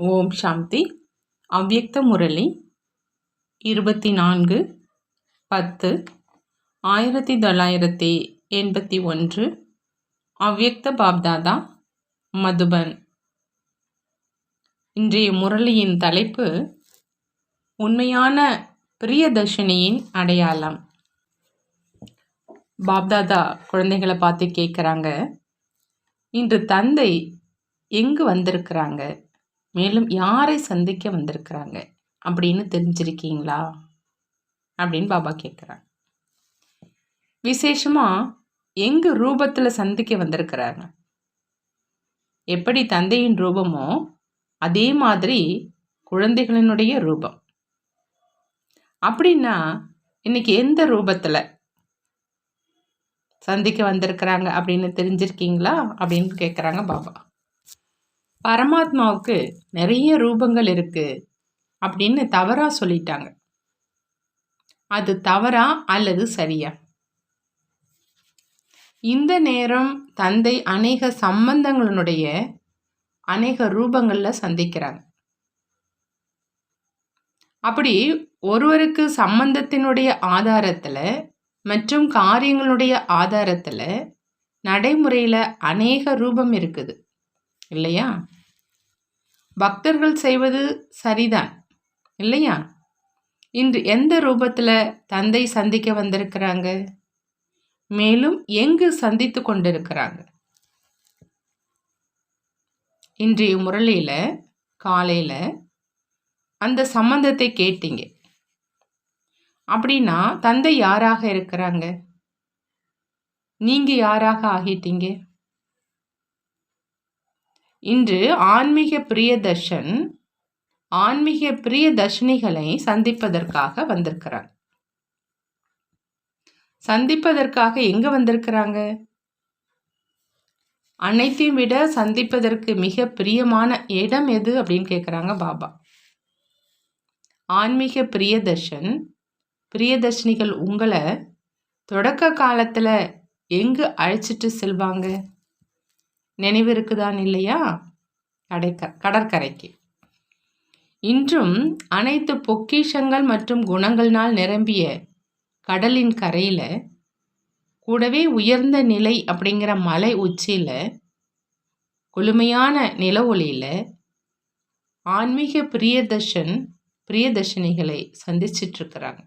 ஓம் சாந்தி. அவ்யக்த முரளி 24/10/1981. அவ்யக்த பாப்தாதா, மதுபன். இன்றைய முரளியின் தலைப்பு உண்மையான பிரியதர்ஷினியின் அடையாளம். பாப்தாதா குழந்தைகளை பார்த்து கேட்குறாங்க, இன்று தந்தை எங்கு வந்திருக்கிறாங்க, மேலும் யாரை சந்திக்க வந்திருக்கிறாங்க அப்படின்னு தெரிஞ்சிருக்கீங்களா அப்படின்னு பாபா கேட்குறாங்க. விசேஷமாக எங்கு ரூபத்தில் சந்திக்க வந்திருக்கிறாங்க. எப்படி தந்தையின் ரூபமோ அதே மாதிரி குழந்தைகளினுடைய ரூபம். அப்படின்னா இன்னைக்கு எந்த ரூபத்தில் சந்திக்க வந்திருக்கிறாங்க அப்படின்னு தெரிஞ்சிருக்கீங்களா அப்படின்னு கேட்குறாங்க பாபா. பரமாத்மாவுக்கு நிறைய ரூபங்கள் இருக்கு அப்படின்னு தவறா சொல்லிட்டாங்க. அது தவறா அல்லது சரியா? இந்த நேரம் தந்தை அநேக சம்பந்தங்களுடைய அநேக ரூபங்கள்ல சந்திக்கிறாங்க. அப்படி ஒருவருக்கு சம்பந்தத்தினுடைய ஆதாரத்துல மற்றும் காரியங்களுடைய ஆதாரத்துல நடைமுறையில அநேக ரூபம் இருக்குது இல்லையா? பக்தர்கள் செய்வது சரிதான் இல்லையா? இன்று எந்த ரூபத்துல தந்தை சந்திக்க வந்திருக்கிறாங்க, மேலும் எங்கு சந்தித்து கொண்டிருக்கிறாங்க? இன்றைய முரளியில காலையில அந்த சம்பந்தத்தை கேட்டீங்க. அப்படின்னா தந்தை யாராக இருக்கிறாங்க, நீங்க யாராக ஆகிட்டீங்க? இன்று ஆன்மீக பிரியதர்ஷினிகளை சந்திப்பதற்காக வந்திருக்கிறாங்க. சந்திப்பதற்காக எங்க வந்திருக்கிறாங்க? அனைத்தையும் விட சந்திப்பதற்கு மிக பிரியமான இடம் எது அப்படின்னு கேட்குறாங்க பாபா. ஆன்மீக பிரியதர்ஷினிகள் உங்களை தொடக்க காலத்துல எங்கு அழைச்சிட்டு செல்வாங்க? நினைவு இருக்குதான் இல்லையா? கடற்கரைக்கு. இன்றும் அனைத்து பொக்கிஷங்கள் மற்றும் குணங்களினால் நிரம்பிய கடலின் கரையில, கூடவே உயர்ந்த நிலை அப்படிங்கிற மலை உச்சியில, குளுமையான நில ஒளியில ஆன்மீக பிரியதர்ஷினிகளை சந்திச்சிட்டு இருக்கிறாங்க.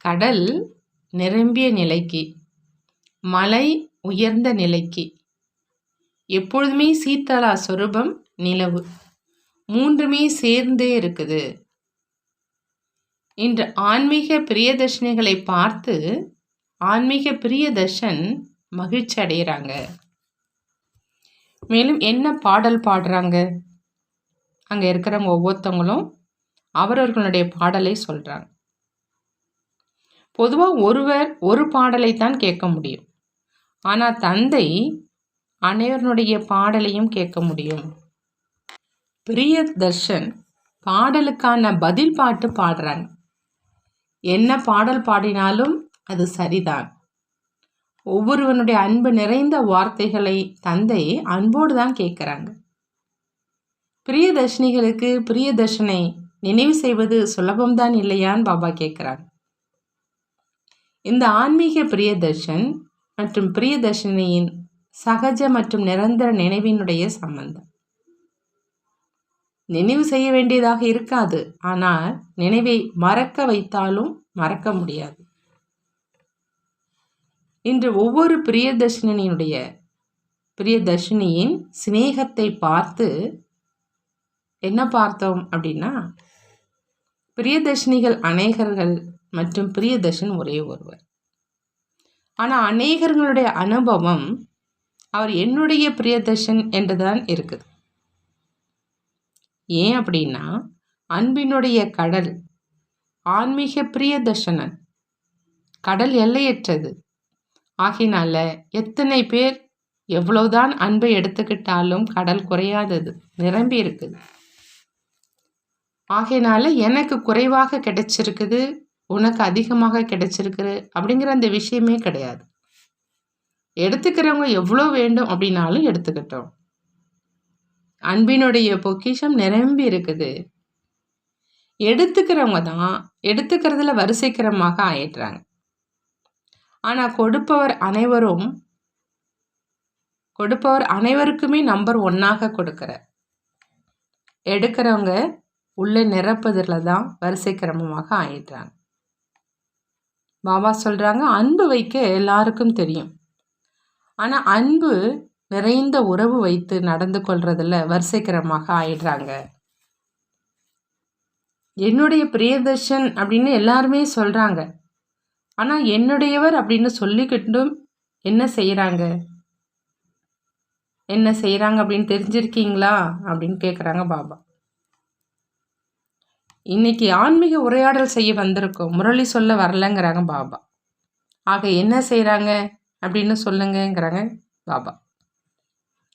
கடல் நிரம்பிய நிலைக்கு, மலை உயர்ந்த நிலைக்கு, எப்பொழுதுமே சீதளா சொரூபம் நிலவு, மூன்றுமே சேர்ந்தே இருக்குது. இன்று ஆன்மீக பிரியதர்ஷினிகளை பார்த்து ஆன்மீக பிரியதர்ஷன் மகிழ்ச்சி அடைகிறாங்க. மேலும் என்ன பாடல் பாடுறாங்க? அங்க இருக்கிறவங்க ஒவ்வொருத்தவங்களும் அவரவர்களுடைய பாடலை சொல்றாங்க. பொதுவா ஒருவர் ஒரு பாடலை தான் கேட்க முடியும். ஆனா தந்தை அனைவருடைய பாடலையும் கேட்க முடியும். பிரியதர்ஷன் பாடலுக்கான பதில் பாட்டு பாடுறாங்க. என்ன பாடல் பாடினாலும் அது சரிதான். ஒவ்வொருவனுடைய அன்பு நிறைந்த வார்த்தைகளை தந்தை அன்போடு தான் கேட்குறாங்க. பிரியதர்ஷினிகளுக்கு பிரியதர்ஷனை நினைவு செய்வது சுலபம்தான் இல்லையான்னு பாபா கேட்குறாங்க. இந்த ஆன்மீக பிரியதர்ஷன் மற்றும் பிரியதர்ஷினியின் சகஜ மற்றும் நிரந்தர நினைவினுடைய சம்பந்தம். நினைவு செய்ய வேண்டியதாக இருக்காது, ஆனால் நினைவை மறக்க வைத்தாலும் மறக்க முடியாது. இன்று ஒவ்வொரு பிரியதர்ஷினியின் சிநேகத்தை பார்த்து என்ன பார்த்தோம் அப்படின்னா, பிரியதர்ஷினிகள் அநேகர்கள் மற்றும் பிரியதர்ஷன் ஒரே ஒருவர். ஆனால் அநேகர்களுடைய அனுபவம் அவர் என்னுடைய பிரியதர்ஷன் என்றுதான் இருக்குது. ஏன் அப்படின்னா, அன்பினுடைய கடல் ஆன்மீக பிரியதர்ஷனன் கடல் எல்லையற்றது. ஆகினால எத்தனை பேர் எவ்வளவுதான் அன்பை எடுத்துக்கிட்டாலும் கடல் குறையாதது, நிரம்பி இருக்குது. ஆகையினால எனக்கு குறைவாக கிடைச்சிருக்குது, உனக்கு அதிகமாக கிடைச்சிருக்குது அப்படிங்கிற அந்த விஷயமே கிடையாது. எடுத்துக்கிறவங்க எவ்வளோ வேண்டும் அப்படின்னாலும் எடுத்துக்கிட்டோம். அன்பினுடைய பொக்கிஷம் நிரம்பி இருக்குது. எடுத்துக்கிறவங்க தான் எடுத்துக்கிறதுல வரிசைக்கிரமாக ஆயிடுறாங்க. ஆனால் கொடுப்பவர் அனைவருக்குமே நம்பர் 1ஆக கொடுக்கிறார். எடுக்கிறவங்க உள்ளே நிரப்புதல தான் வரிசைக்கிரமமாக ஆயிடுறாங்க. பாபா சொல்கிறாங்க, அன்பு வைக்க எல்லாருக்கும் தெரியும். ஆனால் அன்பு நிறைந்த உறவு வைத்து நடந்து கொள்றதுல வரிசைக்கிரமாக ஆயிடுறாங்க. என்னுடைய பிரியதர்ஷன் அப்படின்னு எல்லாருமே சொல்கிறாங்க. ஆனால் என்னுடையவர் அப்படின்னு சொல்லிக்கிட்டும் என்ன செய்கிறாங்க அப்படின்னு தெரிஞ்சிருக்கீங்களா அப்படின்னு கேட்குறாங்க பாபா. இன்னைக்கு ஆன்மீக உரையாடல் செய்ய வந்திருக்கோம், முரளி சொல்ல வரலங்கிறாங்க பாபா. ஆக என்ன செய்கிறாங்க அப்படின்னு சொல்லுங்கங்கிறாங்க பாபா.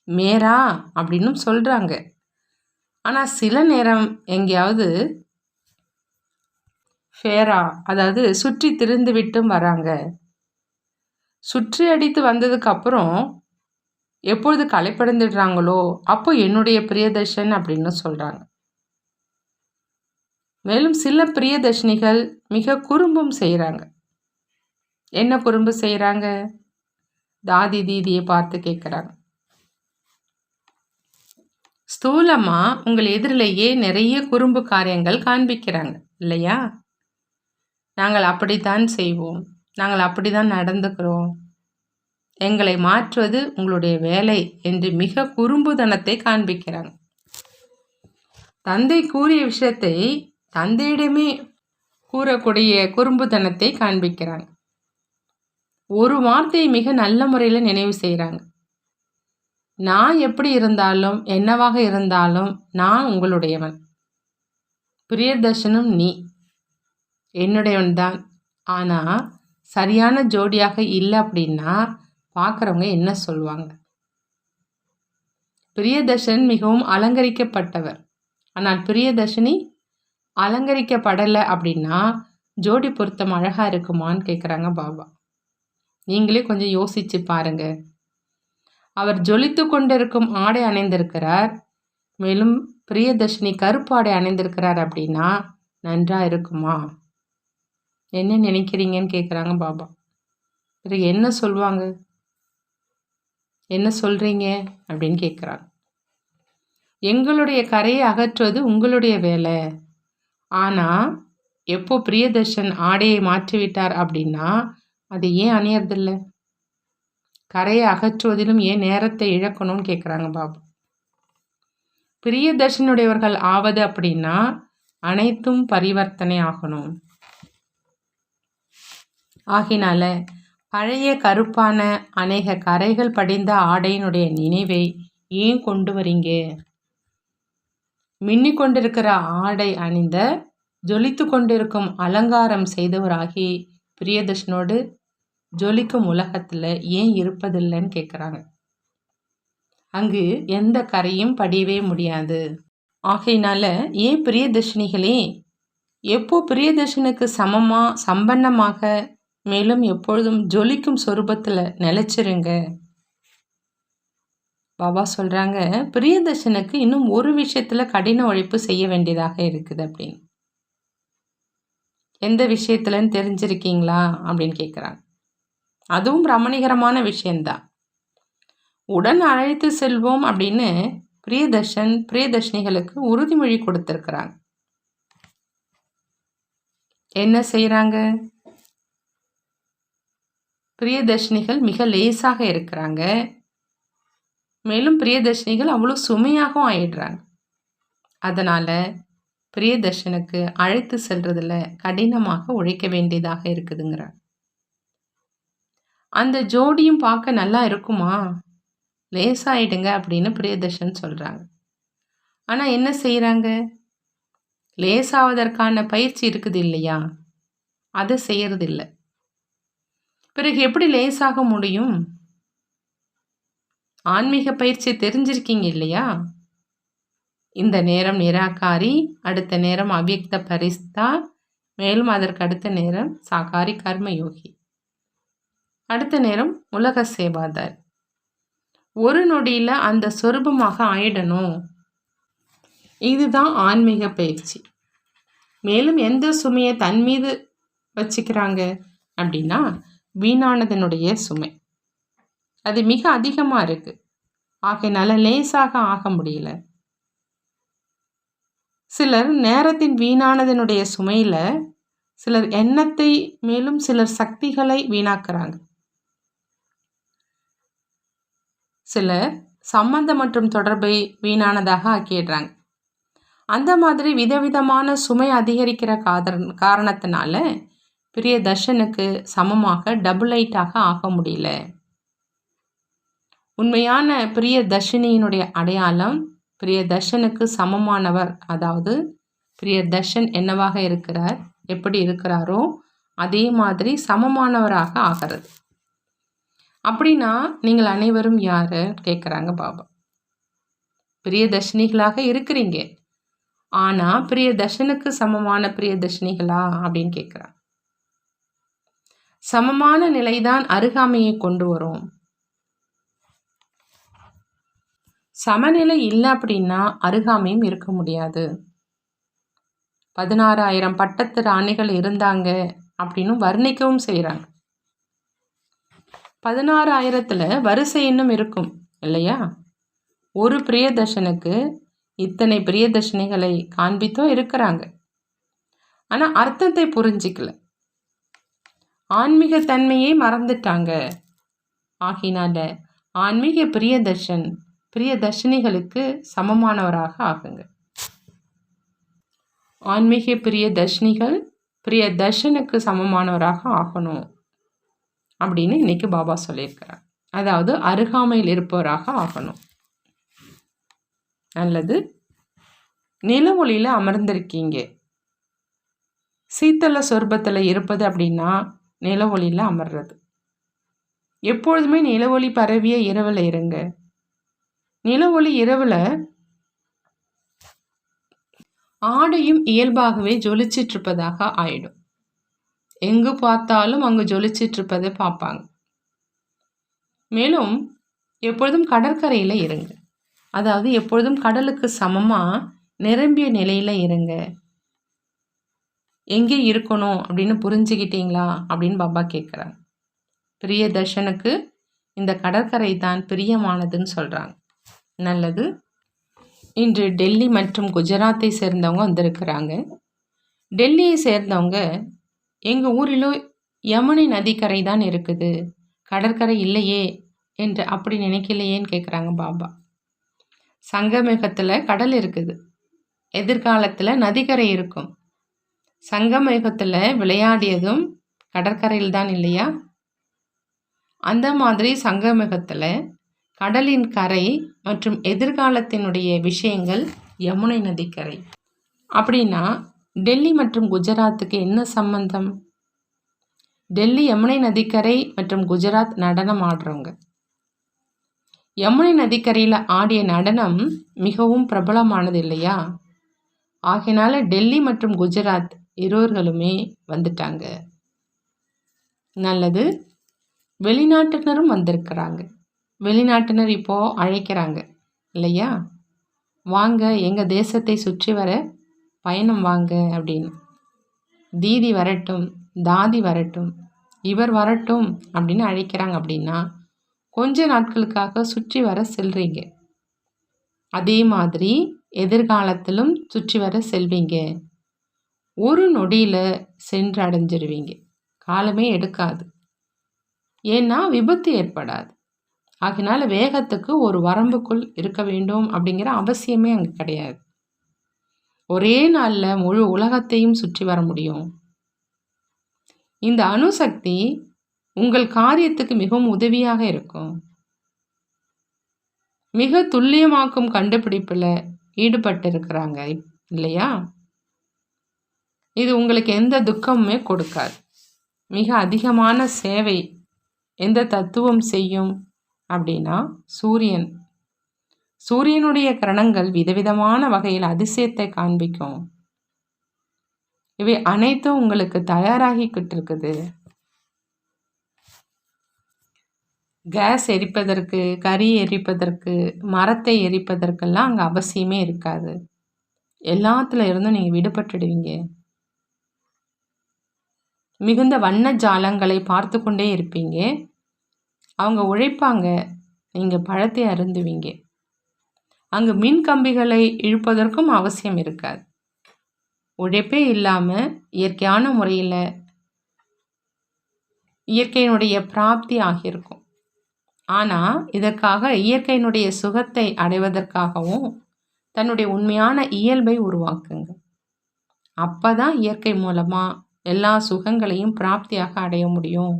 மேரா அப்படின்னு சொல்கிறாங்க. ஆனால் சில நேரம் எங்கேயாவது ஃபேரா, அதாவது சுற்றி திரிந்து விட்டும் வராங்க. சுற்றி அடித்து வந்ததுக்கு அப்புறம் எப்பொழுது களைப்படைந்துடுறாங்களோ அப்போ என்னுடைய பிரியதர்ஷன் அப்படின்னு சொல்கிறாங்க. மேலும் சில பிரியதர்ஷினிகள் மிக குறும்பும் செய்கிறாங்க. என்ன குறும்பு செய்கிறாங்க? தாதி தீதியை பார்த்து கேட்குறாங்க. ஸ்தூலமாக உங்கள் எதிரிலேயே நிறைய குறும்பு காரியங்கள் காண்பிக்கிறாங்க இல்லையா? நாங்கள் அப்படித்தான் செய்வோம், நாங்கள் அப்படிதான் நடந்துக்கிறோம், எங்களை மாற்றுவது உங்களுடைய வேலை என்று மிக குறும்புதனத்தை காண்பிக்கிறாங்க. தந்தை கூறிய விஷயத்தை தந்தையிடமே கூறக்கூடிய குறும்புத்தனத்தை காண்பிக்கிறாங்க. ஒரு வார்த்தையை மிக நல்ல முறையில் நினைவு செய்கிறாங்க. நான் எப்படி இருந்தாலும் என்னவாக இருந்தாலும் நான் உங்களுடையவன், பிரியதர்ஷனும் நீ என்னுடையவன் தான். ஆனால் சரியான ஜோடியாக இல்லை அப்படின்னா பார்க்குறவங்க என்ன சொல்லுவாங்க? பிரியதர்ஷன் மிகவும் அலங்கரிக்கப்பட்டவர், ஆனால் பிரியதர்ஷினி அலங்கரிக்கப்படலை அப்படின்னா ஜோடி பொருத்தம் அழகாக இருக்குமான்னு கேட்குறாங்க பாபா. நீங்களே கொஞ்சம் யோசிச்சு பாருங்க. அவர் ஜொலித்து கொண்டிருக்கும் ஆடை அணிந்திருக்கிறார், மேலும் பிரியதர்ஷினி கருப்பு ஆடை அணிந்திருக்கிறார் அப்படின்னா நன்றாக இருக்குமா? என்ன நினைக்கிறீங்கன்னு கேட்குறாங்க பாபா. பிறகு என்ன சொல்லுவாங்க? என்ன சொல்கிறீங்க அப்படின்னு கேட்குறாங்க. எங்களுடைய கரையை அகற்றுவது உங்களுடைய வேலை. ஆனால் எப்போ பிரியதர்ஷன் ஆடையை மாற்றிவிட்டார் அப்படின்னா அது ஏன் அணியறதில்ல? கரையை அகற்றுவதிலும் ஏன் நேரத்தை இழக்கணும்னு கேட்குறாங்க பாபா. பிரியதர்ஷனுடையவர்கள் ஆவது அப்படின்னா அனைத்தும் பரிவர்த்தனை ஆகணும். ஆகினால பழைய கருப்பான அநேக கரைகள் படிந்த ஆடையினுடைய நினைவை ஏன் கொண்டு வரீங்க? மின்னிக் கொண்டிருக்கிற ஆடை அணிந்த ஜொலித்து கொண்டிருக்கும் அலங்காரம் செய்தவராகி பிரியதர்ஷனோடு ஜொலிக்கும் உலகத்தில் ஏன் இருப்பதில்லைன்னு கேட்குறாங்க. அங்கு எந்த கரையும் படியவே முடியாது. ஆகையினால ஏன் பிரியதர்ஷினிகளே எப்போ பிரியதர்ஷனுக்கு சமமாக சம்பன்னமாக மேலும் எப்பொழுதும் ஜொலிக்கும் சொரூபத்தில் நிலைச்சிருங்க. பாபா சொல்கிறாங்க, பிரியதர்ஷனுக்கு இன்னும் ஒரு விஷயத்தில் கடின உழைப்பு செய்ய வேண்டியதாக இருக்குது அப்படின்னு. எந்த விஷயத்துலன்னு தெரிஞ்சிருக்கீங்களா அப்படின்னு கேட்குறாங்க. அதுவும் ரமணிகரமான விஷயந்தான். உடன் அழைத்து செல்வோம் அப்படின்னு பிரியதர்ஷினிகளுக்கு உறுதிமொழி கொடுத்துருக்குறாங்க. என்ன செய்கிறாங்க? பிரியதர்ஷினிகள் மிக லேசாக இருக்கிறாங்க, மேலும் பிரியதர்ஷினிகள் அவ்வளோ சுமையாகவும் ஆயிடுறாங்க. அதனால் பிரியதர்ஷனுக்கு அழைத்து செல்றதில் கடினமாக உழைக்க வேண்டியதாக இருக்குதுங்கிறாங்க. அந்த ஜோடியும் பார்க்க நல்லா இருக்குமா? லேசாயிடுங்க அப்படின்னு பிரியதர்ஷன் சொல்கிறாங்க. ஆனால் என்ன செய்கிறாங்க? லேசாவதற்கான பயிற்சி இருக்குது இல்லையா, அதை செய்யறதில்ல. பிறகு எப்படி லேசாக முடியும்? ஆன்மீக பயிற்சி தெரிஞ்சிருக்கீங்க இல்லையா? இந்த நேரம் நிராகாரி, அடுத்த நேரம் அவ்யக்த பரிஸ்தா, மேலும் அதற்கு அடுத்த நேரம் சாகாரி கர்மயோகி, அடுத்த நேரம் உலக சேவாதார். ஒரு நொடியில் அந்த சொரூபமாக ஆயிடணும் இதுதான் ஆன்மீக பயிற்சி. மேலும் எந்த சுமையை தன் மீது வச்சுக்கிறாங்க அப்படின்னா, வீணானதனுடைய சுமை அது மிக அதிகமாக இருக்குது. ஆகையினால லேசாக ஆக முடியல. சிலர் நேரத்தின் வீணானதனுடைய சுமையில் சிலர் எண்ணத்தை, மேலும் சிலர் சக்திகளை வீணாக்குறாங்க. சிலர் சம்பந்தம் மற்றும் தொடர்பை வீணானதாக ஆக்கிடுறாங்க. அந்த மாதிரி விதவிதமான சுமை அதிகரிக்கிற காரணத்தினால பிரிய தர்ஷனுக்கு சமமாக டபுள் 8ஆக ஆக முடியல. உண்மையான பிரிய தர்ஷினியினுடைய அடையாளம் பிரிய தர்ஷனுக்கு சமமானவர். அதாவது பிரிய தர்ஷன் என்னவாக இருக்கிறார், எப்படி இருக்கிறாரோ அதே மாதிரி சமமானவராக ஆகிறது. அப்படின்னா நீங்கள் அனைவரும் யாரு கேட்குறாங்க பாபா. பிரியதர்ஷினிகளாக இருக்கிறீங்க, ஆனால் பிரியதர்ஷனுக்கு சமமான பிரியதர்ஷினிகளா அப்படின்னு கேட்குறாங்க. சமமான நிலைதான் அருகாமையை கொண்டு வரும். சமநிலை இல்லை அப்படின்னா அருகாமையும் இருக்க முடியாது. 16,000 பட்டத்து ராணிகள் இருந்தாங்க அப்படின்னு வர்ணிக்கவும் செய்கிறாங்க. 16,000ல் வரிசை இன்னும் இருக்கும் இல்லையா? ஒரு பிரியதர்ஷனுக்கு இத்தனை பிரியதர்ஷினிகளை காண்பித்தோ இருக்கிறாங்க. ஆனால் அர்த்தத்தை புரிஞ்சிக்கல, ஆன்மீக தன்மையை மறந்துட்டாங்க. ஆகினால ஆன்மீக பிரியதர்ஷினிகளுக்கு சமமானவராக ஆகுங்க. ஆன்மீக பிரியதர்ஷினிகள் பிரியதர்ஷனுக்கு சமமானவராக ஆகணும் அப்படின்னு இன்னைக்கு பாபா சொல்லியிருக்கிறார். அதாவது அருகாமையில் இருப்பவராக ஆகணும். நல்லது. நில ஒளியில் அமர்ந்திருக்கீங்க. சீத்தள சொர்பத்தில் இருப்பது அப்படின்னா நில ஒளியில் அமர்றது. எப்பொழுதுமே நில ஒளி பரவிய இரவில் இருங்க. நில ஒளி இரவில் ஆடையும் இயல்பாகவே ஜொலிச்சிட்டு இருப்பதாக ஆயிடும். எங்கு பார்த்தாலும் அங்கு ஜொலிச்சிட்டு இருப்பதை பார்ப்பாங்க. மேலும் எப்பொழுதும் கடற்கரையில் இருங்க. அதாவது எப்பொழுதும் கடலுக்கு சமமாக நிரம்பிய நிலையில் இருங்க. எங்கே இருக்கணும் அப்படின்னு புரிஞ்சுக்கிட்டீங்களா அப்படின்னு பாபா கேட்குறாங்க. பிரியதர்ஷனுக்கு இந்த கடற்கரை தான் பிரியமானதுன்னு சொல்கிறாங்க. நல்லது. இன்று டெல்லி மற்றும் குஜராத்தை சேர்ந்தவங்க வந்திருக்கிறாங்க. டெல்லியை சேர்ந்தவங்க எங்கள் ஊரிலும் யமுனை நதிக்கரை தான் இருக்குது, கடற்கரை இல்லையே என்று அப்படி நினைக்கலையேன்னு கேட்குறாங்க பாபா. சங்கமேகத்தில் கடல் இருக்குது, எதிர்காலத்தில் நதிக்கரை இருக்கும். சங்கமேகத்தில் விளையாடியதும் கடற்கரையில் தான் இல்லையா? அந்த மாதிரி சங்கமேகத்தில் கடலின் கரை மற்றும் எதிர்காலத்தினுடைய விஷயங்கள் யமுனை நதிக்கரை. அப்படின்னா டெல்லி மற்றும் குஜராத்துக்கு என்ன சம்பந்தம்? டெல்லி யமுனை நதிக்கரை மற்றும் குஜராத் நடனம் ஆடுறவங்க. யமுனை நதிக்கரையில் ஆடிய நடனம் மிகவும் பிரபலமானது இல்லையா? ஆகையினால டெல்லி மற்றும் குஜராத் இருவர்களுமே வந்துட்டாங்க. நல்லது. வெளிநாட்டினரும் வந்திருக்கிறாங்க. வெளிநாட்டினர் இப்போது அழைக்கிறாங்க இல்லையா? வாங்க எங்கள் தேசத்தை சுற்றி வர பயணம் வாங்க அப்படின்னு. தீதி வரட்டும், தாதி வரட்டும், இவர் வரட்டும் அப்படின்னு அழைக்கிறாங்க. அப்படின்னா கொஞ்ச நாட்களுக்காக சுற்றி வர செல்றீங்க. அதே மாதிரி எதிர்காலத்திலும் சுற்றி வர செல்வீங்க. ஒரு நொடியில் சென்று அடைஞ்சிருவீங்க. காலமே எடுக்காது. ஏன்னா விபத்து ஏற்படாது. ஆகினால வேகத்துக்கு ஒரு வரம்புக்குள் இருக்க வேண்டும் அப்படிங்கிற அவசியமே அங்கே கிடையாது. ஒரே நாளில் முழு உலகத்தையும் சுற்றி வர முடியும். இந்த அணுசக்தி உங்கள் காரியத்துக்கு மிகவும் உதவியாக இருக்கும். மிக துல்லியமாக்கும் கண்டுபிடிப்பில் ஈடுபட்டு இருக்கிறாங்க இல்லையா? இது உங்களுக்கு எந்த துக்கமுமே கொடுக்காது. மிக அதிகமான சேவை எந்த தத்துவம் செய்யும் அப்படின்னா சூரியனுடைய கிரணங்கள் விதவிதமான வகையில் அதிசயத்தை காண்பிக்கும். இவை அனைத்தும் உங்களுக்கு தயாராகிக்கிட்டு இருக்குது. கேஸ் எரிப்பதற்கு, கறி எரிப்பதற்கு, மரத்தை எரிப்பதற்கெல்லாம் அங்கே அவசியமே இருக்காது. எல்லாத்துல இருந்தும் நீங்கள் விடுபட்டுடுவீங்க. மிகுந்த வண்ண ஜாலங்களை பார்த்து கொண்டே இருப்பீங்க. அவங்க உழைப்பாங்க, நீங்கள் பழத்தை அருந்துவீங்க. அங்கு மின் கம்பிகளை இழுப்பதற்கும் அவசியம் இருக்காது. உழைப்பே இல்லாமல் இயற்கையான முறையில் இயற்கையினுடைய பிராப்தி ஆகியிருக்கும். ஆனால் இதற்காக இயற்கையினுடைய சுகத்தை அடைவதற்காகவும் தன்னுடைய உண்மையான இயல்பை உருவாக்குங்க. அப்போ தான் இயற்கை மூலமாக எல்லா சுகங்களையும் பிராப்தியாக அடைய முடியும்.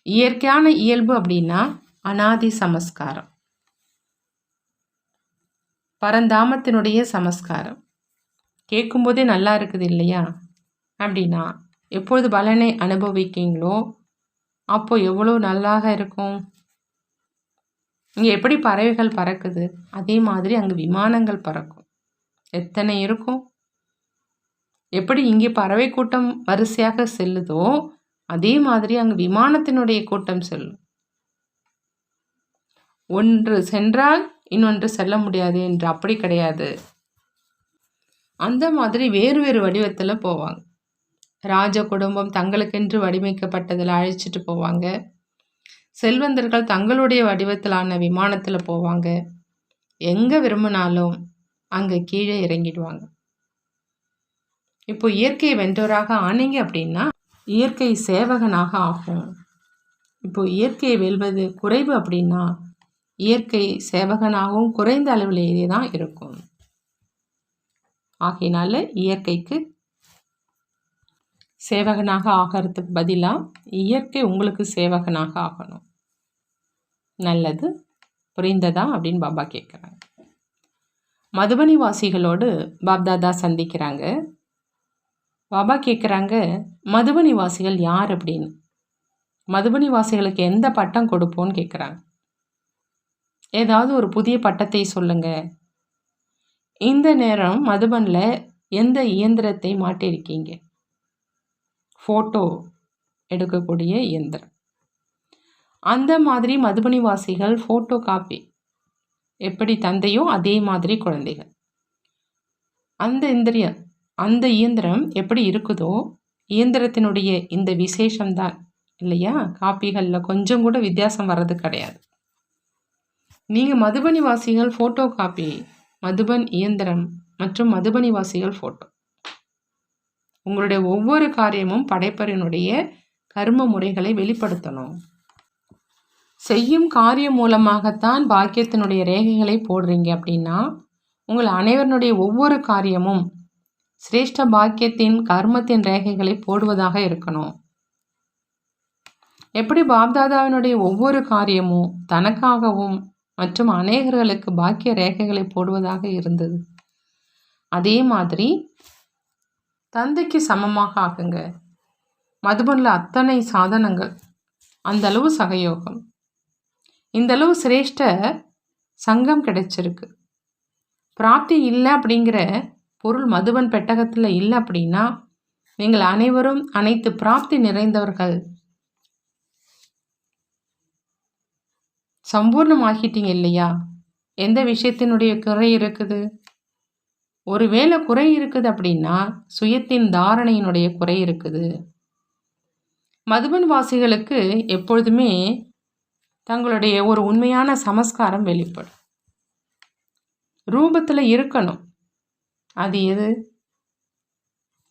இயற்கையான இயல்பு அப்படின்னா அனாதி சமஸ்காரம், பரந்தாமத்தினுடைய சமஸ்காரம். கேட்கும்போதே நல்லா இருக்குது இல்லையா? அப்படின்னா எப்பொழுது பலனை அனுபவிக்கீங்களோ அப்போ எவ்வளோ நல்லாக இருக்கும். இங்கே எப்படி பறவைகள் பறக்குது, அதே மாதிரி அங்கே விமானங்கள் பறக்கும். எத்தனை இருக்கும். எப்படி இங்கே பறவை கூட்டம் வரிசையாக செல்லுதோ அதே மாதிரி அங்கு விமானத்தினுடைய கூட்டம் செல்லும். ஒன்று சென்றால் இன்னொன்று செல்ல முடியாது என்று அப்படி கிடையாது. அந்த மாதிரி வேறு வேறு வடிவத்தில் போவாங்க. ராஜ குடும்பம் தங்களுக்கென்று வடிவமைக்கப்பட்டதில் அழைச்சிட்டு போவாங்க. செல்வந்தர்கள் தங்களுடைய வடிவத்திலான விமானத்தில் போவாங்க. எங்கே விரும்பினாலும் அங்கே கீழே இறங்கிடுவாங்க. இப்போ இயற்கை வென்றோராக ஆனீங்க அப்படின்னா இயற்கை சேவகனாக ஆகும். இப்போ இயற்கையை வெல்வது குறைவு அப்படின்னா இயற்கை சேவகனாகவும் குறைந்த அளவிலேயே தான் இருக்கும். ஆகையினால இயற்கைக்கு சேவகனாக ஆகிறதுக்கு பதிலாக இயற்கை உங்களுக்கு சேவகனாக ஆகணும். நல்லது, புரிந்ததா அப்படின்னு பாபா கேட்குறாங்க. மதுபனி வாசிகளோடு பாப்தாதா சந்திக்கிறாங்க. பாபா கேட்குறாங்க, மதுபனி வாசிகள் யார் அப்படின்னு. மதுபனி வாசிகளுக்கு எந்த பட்டம் கொடுப்போன்னு கேட்குறாங்க. ஏதாவது ஒரு புதிய பட்டத்தை சொல்லுங்க. இந்த நேரம் மதுபனில் எந்த இயந்திரத்தை மாட்டியிருக்கீங்க? ஃபோட்டோ எடுக்கக்கூடிய இயந்திரம். அந்த மாதிரி மதுபனி வாசிகள் ஃபோட்டோ காப்பி. எப்படி தந்தையோ அதே மாதிரி குழந்தைகள். அந்த இயந்திரம் எப்படி இருக்குதோ இயந்திரத்தினுடைய இந்த விசேஷம்தான் இல்லையா? காப்பிகளில் கொஞ்சம் கூட வித்தியாசம் வர்றது கிடையாது. நீங்கள் மதுபனி வாசிகள் ஃபோட்டோ காப்பி, மதுபன் இயந்திரம் மற்றும் மதுபனி வாசிகள் ஃபோட்டோ. உங்களுடைய ஒவ்வொரு காரியமும் படைப்பரினுடைய கர்ம முறைகளை வெளிப்படுத்தணும். செய்யும் காரியம் மூலமாகத்தான் பாக்கியத்தினுடைய ரேகைகளை போடுறீங்க அப்படின்னா உங்கள் அனைவருடைய ஒவ்வொரு காரியமும் சிரேஷ்ட பாக்கியத்தின் கர்மத்தின் ரேகைகளை போடுவதாக இருக்கணும். எப்படி பாப்தாதாவினுடைய ஒவ்வொரு காரியமும் தனக்காகவும் மற்றும் அநேகர்களுக்கு பாக்கிய ரேகைகளை போடுவதாக இருந்தது, அதே மாதிரி தந்தைக்கு சமமாக ஆகுங்க. மதுபனில் அத்தனை சாதனங்கள், அந்த அளவு சகயோகம், இந்த அளவு சிரேஷ்ட சங்கம் கிடைச்சிருக்கு. பிராப்தி இல்லை அப்படிங்கிற பொருள் மதுபன் பெட்டகத்தில் இல்லை அப்படின்னா நீங்கள் அனைவரும் அனைத்து பிராப்தி நிறைந்தவர்கள், சம்பூர்ணமாகிட்டீங்க இல்லையா? எந்த விஷயத்தினுடைய குறை இருக்குது? ஒருவேளை குறை இருக்குது அப்படின்னா சுயத்தின் தாரணையினுடைய குறை இருக்குது. மதுபன் வாசிகளுக்கு எப்பொழுதுமே தங்களுடைய ஒரு உண்மையான சமஸ்காரம் வெளிப்படும். ரூபத்தில் இருக்கணும். அது எது?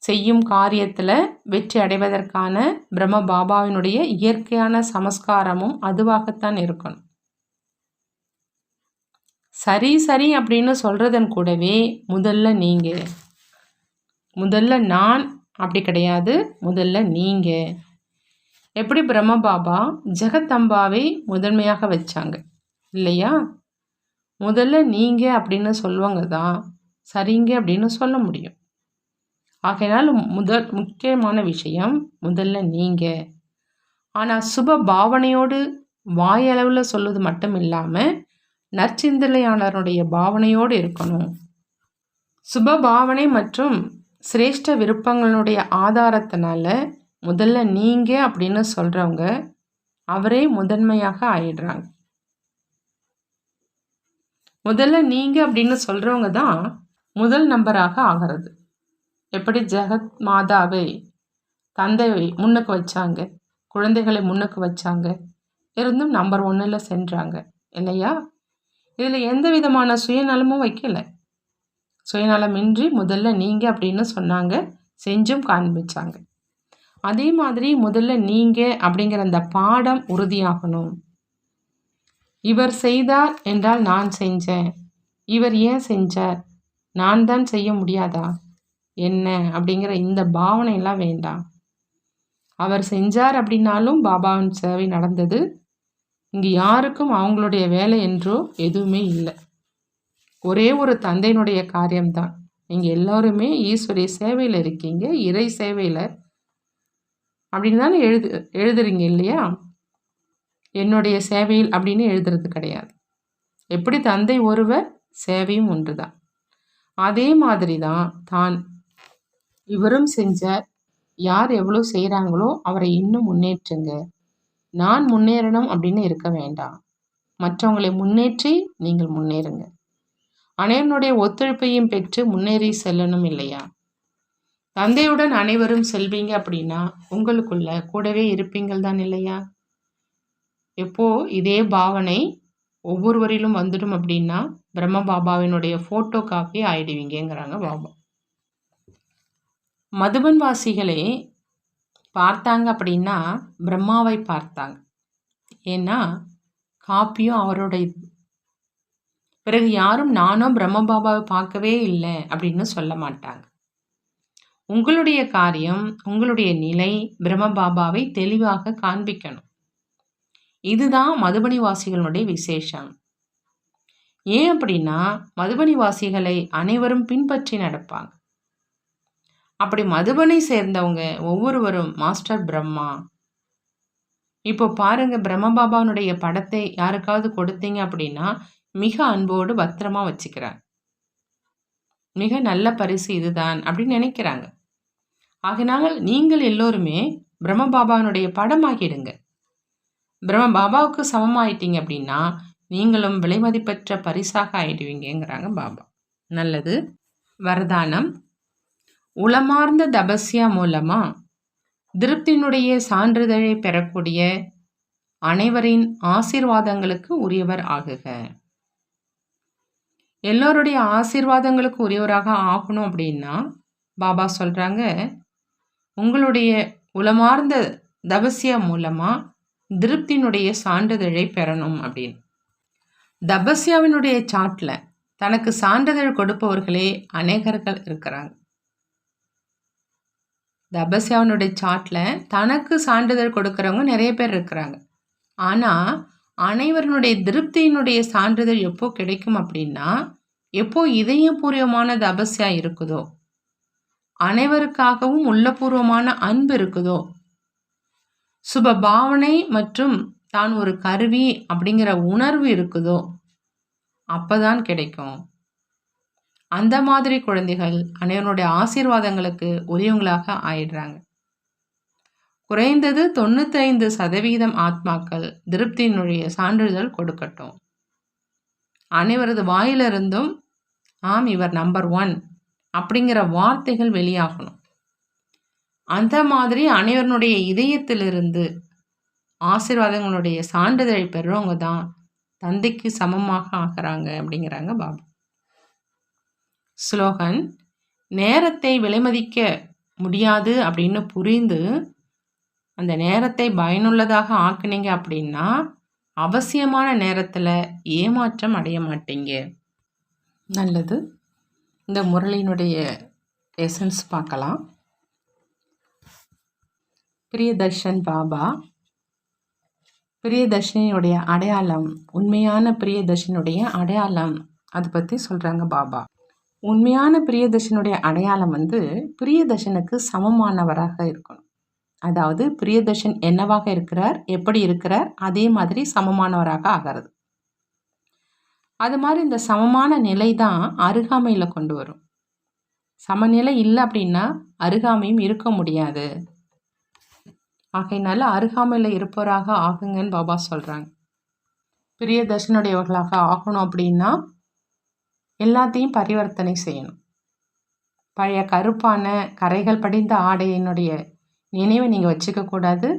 செய்யும் காரியத்தில் வெற்றி அடைவதற்கான பிரம்ம பாபாவினுடைய இயற்கையான சமஸ்காரமும் அதுவாகத்தான் இருக்கணும். சரி சரி அப்படின்னு சொல்கிறதன் கூடவே முதல்ல நான் அப்படி கிடையாது, முதல்ல நீங்கள். எப்படி பிரம்ம பாபா ஜெகத்தம்பாவை முதன்மையாக வச்சாங்க இல்லையா? முதல்ல நீங்கள் அப்படின்னு சொல்லுவாங்க தான் சரிங்க அப்படின்னு சொல்ல முடியும். ஆகையினால் முக்கியமான விஷயம் முதல்ல நீங்கள். ஆனால் சுப பாவனையோடு வாயளவில் சொல்வது மட்டும் இல்லாமல் நற்சிந்தனையாளருடைய பாவனையோடு இருக்கணும். சுப பாவனை மற்றும் சிரேஷ்ட விருப்பங்களுடைய ஆதாரத்தினால முதல்ல நீங்கள் அப்படின்னு சொல்கிறவங்க அவரே முதன்மையாக ஆயிடுறாங்க. முதல்ல நீங்கள் அப்படின்னு சொல்கிறவங்க தான் முதல் நம்பராக ஆகிறது. எப்படி ஜெகத் மாதாவை தந்தையை முன்னுக்கு வச்சாங்க, குழந்தைகளை முன்னுக்கு வச்சாங்க, இருந்தும் நம்பர் 1ல் சென்றாங்க இல்லையா? இதில் எந்த விதமான சுயநலமும் வைக்கல. சுயநலமின்றி முதல்ல நீங்கள் அப்படின்னு சொன்னாங்க, செஞ்சும் காண்பிச்சாங்க. அதே மாதிரி முதல்ல நீங்கள் அப்படிங்கிற அந்த பாடம் உறுதியாகணும். இவர் செய்தார் என்றால் நான் செஞ்சேன், இவர் ஏன் செஞ்சார், நான் தான் செய்ய முடியாதா என்ன அப்படிங்கிற இந்த பாவனையெல்லாம் வேண்டாம். அவர் செஞ்சார் அப்படின்னாலும் பாபாவின் சேவை நடந்தது. இங்கு யாருக்கும் அவங்களுடைய வேலை என்றோ எதுவுமே இல்லை. ஒரே ஒரு தந்தையினுடைய காரியம்தான். நீங்கள் எல்லோருமே ஈஸ்வரிய சேவையில் இருக்கீங்க, இறை சேவையில் அப்படின்னு தானே எழுதுறீங்க இல்லையா? என்னுடைய சேவையில் அப்படின்னு எழுதுறது கிடையாது. எப்படி தந்தை ஒருவர், சேவையும் ஒன்று தான். அதே மாதிரி தான் இவரும் செஞ்சார். யார் எவ்வளோ செய்கிறாங்களோ அவரை இன்னும் முன்னேற்றுங்க. நான் முன்னேறணும் அப்படின்னு இருக்க வேண்டாம். மற்றவங்களை முன்னேற்றி நீங்கள் முன்னேறுங்க. அனைவருடைய ஒத்துழைப்பையும் பெற்று முன்னேறி செல்லணும் இல்லையா? தந்தையுடன் அனைவரும் செல்வீங்க அப்படின்னா உங்களுக்குள்ள கூடவே இருப்பீங்கள் தான் இல்லையா? எப்போ இதே பாவனை ஒவ்வொருவரிலும் வந்துடும் அப்படின்னா பிரம்ம பாபாவினுடைய ஃபோட்டோ காப்பி ஆயிடுவீங்கிறாங்க பாபா. மதுபன் வாசிகளே பார்த்தாங்க அப்படின்னா பிரம்மாவை பார்த்தாங்க. ஏன்னா காப்பியும் அவருடைய. பிறகு யாரும் நானும் பிரம்ம பாபாவை பார்க்கவே இல்லை அப்படின்னு சொல்ல மாட்டாங்க. உங்களுடைய காரியம், உங்களுடைய நிலை பிரம்ம பாபாவை தெளிவாக காண்பிக்கணும். இதுதான் மதுபனி வாசிகளுடைய விசேஷம். ஏன் அப்படின்னா மதுபனி வாசிகளை அனைவரும் பின்பற்றி நடப்பாங்க. அப்படி மதுபனை சேர்ந்தவங்க ஒவ்வொருவரும் மாஸ்டர் பிரம்மா. இப்போ பாருங்க, பிரம்ம பாபாவுடைய படத்தை யாருக்காவது கொடுத்தீங்க அப்படின்னா மிக அன்போடு பத்திரமா வச்சுக்கிறாங்க. மிக நல்ல பரிசு இதுதான் அப்படின்னு நினைக்கிறாங்க. ஆகினால் நீங்கள் எல்லோருமே பிரம்ம பாபாவினுடைய படமாகிடுங்க. பிரம்ம பாபாவுக்கு சமமாயிட்டீங்க அப்படின்னா நீங்களும் விலைமதிப்பற்ற பரிசாக ஆயிடுவீங்கிறாங்க பாபா. நல்லது. வரதானம். உளமார்ந்த தபஸ்யா மூலமா திருப்தியினுடைய சான்றிதழை பெறக்கூடிய அனைவரின் ஆசீர்வாதங்களுக்கு உரியவர் ஆகுக. எல்லோருடைய ஆசீர்வாதங்களுக்கு உரியவராக ஆகணும் அப்படின்னா பாபா சொல்கிறாங்க, உங்களுடைய உளமார்ந்த தபஸ்யா மூலமாக திருப்தியினுடைய சான்றிதழை பெறணும் அப்படின்னு. தபஸ்யாவினுடைய சாட்டில் தனக்கு சான்றிதழ் கொடுப்பவர்களே அநேகர்கள் இருக்கிறாங்க. தபஸ்யாவினுடைய சாட்டில் தனக்கு சான்றிதழ் கொடுக்குறவங்க நிறைய பேர் இருக்கிறாங்க. ஆனால் அனைவருடைய திருப்தியினுடைய சான்றிதழ் எப்போ கிடைக்கும் அப்படின்னா எப்போ இதயபூர்வமான தபஸ்யா இருக்குதோ, அனைவருக்காகவும் உள்ளபூர்வமான அன்பு இருக்குதோ, சுப பாவனை மற்றும் தான் ஒரு கருவி அப்படிங்கிற உணர்வு இருக்குதோ, அப்பதான் கிடைக்கும். அந்த மாதிரி குழந்தைகள் அனைவருடைய ஆசீர்வாதங்களுக்கு உரியவங்களாக ஆயிடுறாங்க. குறைந்தது 95% ஆத்மாக்கள் திருப்தியினுடைய சான்றிதழ் கொடுக்கட்டும். அனைவரது வாயிலிருந்தும் ஆம் இவர் நம்பர் 1 அப்படிங்கிற வார்த்தைகள் வெளியாகணும். அந்த மாதிரி அனைவருடைய இதயத்திலிருந்து ஆசீர்வாதங்களுடைய சான்றிதழை பெறுறவங்க தான் தந்தைக்கு சமமாக ஆகிறாங்க அப்படிங்கிறாங்க பாபா. ஸ்லோகன். நேரத்தை விலைமதிக்க முடியாது அப்படின்னு புரிந்து அந்த நேரத்தை பயனுள்ளதாக ஆக்குனீங்க அப்படின்னா அவசியமான நேரத்தில் ஏமாற்றம் அடைய மாட்டீங்க. நல்லது. இந்த முரளியினுடைய எசன்ஸ் பார்க்கலாம். பிரியதர்ஷன் பாபா. பிரியதர்ஷினியுடைய அடையாளம், உண்மையான பிரியதர்ஷனுடைய அடையாளம், அதை பற்றி சொல்கிறாங்க பாபா. உண்மையான பிரியதர்ஷனுடைய அடையாளம் பிரியதர்ஷனுக்கு சமமானவராக இருக்கணும். அதாவது பிரியதர்ஷன் என்னவாக இருக்கிறார், எப்படி இருக்கிறார், அதே மாதிரி சமமானவராக ஆகிறது. அது மாதிரி இந்த சமமான நிலை தான் அருகாமையில் கொண்டு வரும். சமநிலை இல்லை அப்படின்னா அருகாமையும் இருக்க முடியாது. ஆகையினால அருகாமையில் இருப்பவராக ஆகுங்கன்னு பாபா சொல்கிறாங்க. பிரியதர்ஷனுடையவர்களாக ஆகணும் அப்படின்னா எல்லாத்தையும் பரிவர்த்தனை செய்யணும். பழைய கருப்பான கரைகள் படிந்த ஆடையினுடைய நினைவை நீங்கள் வச்சுக்கக்கூடாது.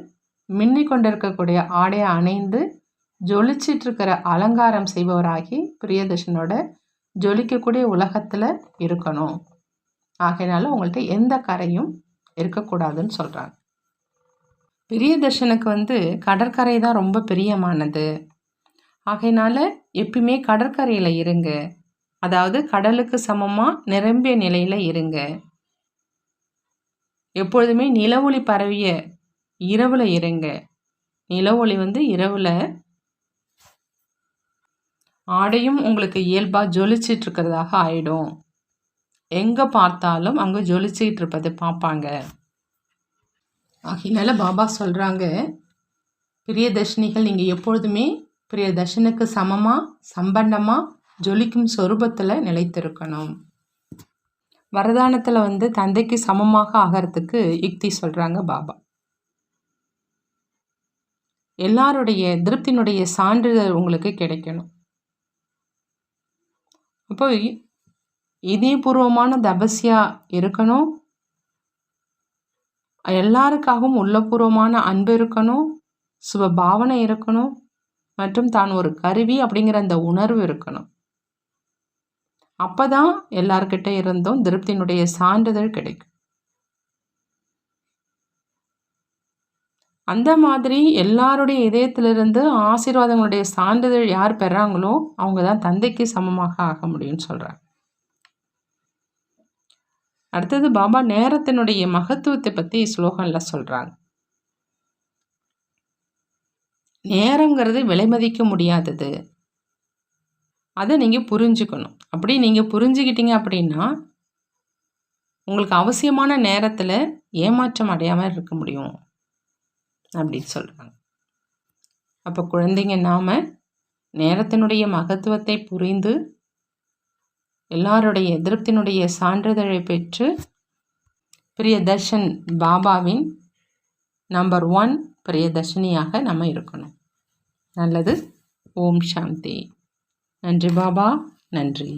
மின்னிக் கொண்டிருக்கக்கூடிய ஆடையை அணிந்து ஜொலிச்சிட்டு இருக்கிற அலங்காரம் செய்பவராகி பிரியதர்ஷனோட ஜொலிக்கக்கூடிய உலகத்தில் இருக்கணும். ஆகையினால உங்கள்கிட்ட எந்த கரையும் இருக்கக்கூடாதுன்னு சொல்கிறாங்க. பிரியதர்ஷனுக்கு கடற்கரை தான் ரொம்ப பிரியமானது. ஆகையினால எப்பயுமே கடற்கரையில் இருங்க. அதாவது கடலுக்கு சமமாக நிரம்பிய நிலையில் இருங்க. எப்பொழுதுமே நிலவொளி பரவிய இரவில் இருங்க. நிலவொளி இரவில் ஆடையும் உங்களுக்கு இயல்பாக ஜொலிச்சிட்டு இருக்கிறதாக ஆயிடும். எங்கே பார்த்தாலும் அங்கே ஜொலிச்சிட்டு இருப்பது பார்ப்பாங்க. ஆகையினால பாபா சொல்கிறாங்க, பிரியதர்ஷினிகள் நீங்கள் எப்பொழுதுமே பிரியதர்ஷனுக்கு சமமாக சம்பன்னமாக ஜொலிக்கும் சொரூபத்தில் நிலைத்திருக்கணும். வரதானத்தில் தந்தைக்கு சமமாக ஆகிறதுக்கு யுக்தி சொல்கிறாங்க பாபா. எல்லாருடைய திருப்தியினுடைய சான்றிதழ் உங்களுக்கு கிடைக்கணும். அப்போ இதயபூர்வமான தபஸ்யா இருக்கணும். எல்லாருக்காகவும் உள்ளபூர்வமான அன்பு இருக்கணும். சுப பாவனை இருக்கணும். மற்றும் தான் ஒரு கருவி அப்படிங்கிற அந்த உணர்வு இருக்கணும். அப்போதான் எல்லார்கிட்ட இருந்தும் திருப்தியினுடைய சான்றிதழ் கிடைக்கும். அந்த மாதிரி எல்லாருடைய இதயத்திலிருந்து ஆசீர்வாதங்களுடைய சான்றிதழ் யார் பெறாங்களோ அவங்க தான் தந்தைக்கு சமமாக ஆக முடியும்னு சொல்கிறாங்க. அடுத்தது பாபா நேரத்தினுடைய மகத்துவத்தை பற்றி ஸ்லோகனில் சொல்கிறாங்க. நேரங்கிறது விலை மதிக்க முடியாதது. அதை நீங்கள் புரிஞ்சுக்கணும். அப்படி நீங்கள் புரிஞ்சுக்கிட்டீங்க அப்படின்னா உங்களுக்கு அவசியமான நேரத்தில் ஏமாற்றம் அடையாமல் இருக்க முடியும் அப்படின்னு சொல்கிறாங்க. அப்போ குழந்தைங்க நாம் நேரத்தினுடைய மகத்துவத்தை புரிந்து எல்லாருடைய திருப்தியினுடைய சான்றிதழை பெற்று பிரியதர்ஷன் பாபாவின் நம்பர் 1 பிரியதர்ஷினியாக நம்ம இருக்கணும். நல்லது. ஓம் சாந்தி. நன்றி பாபா. நன்றி.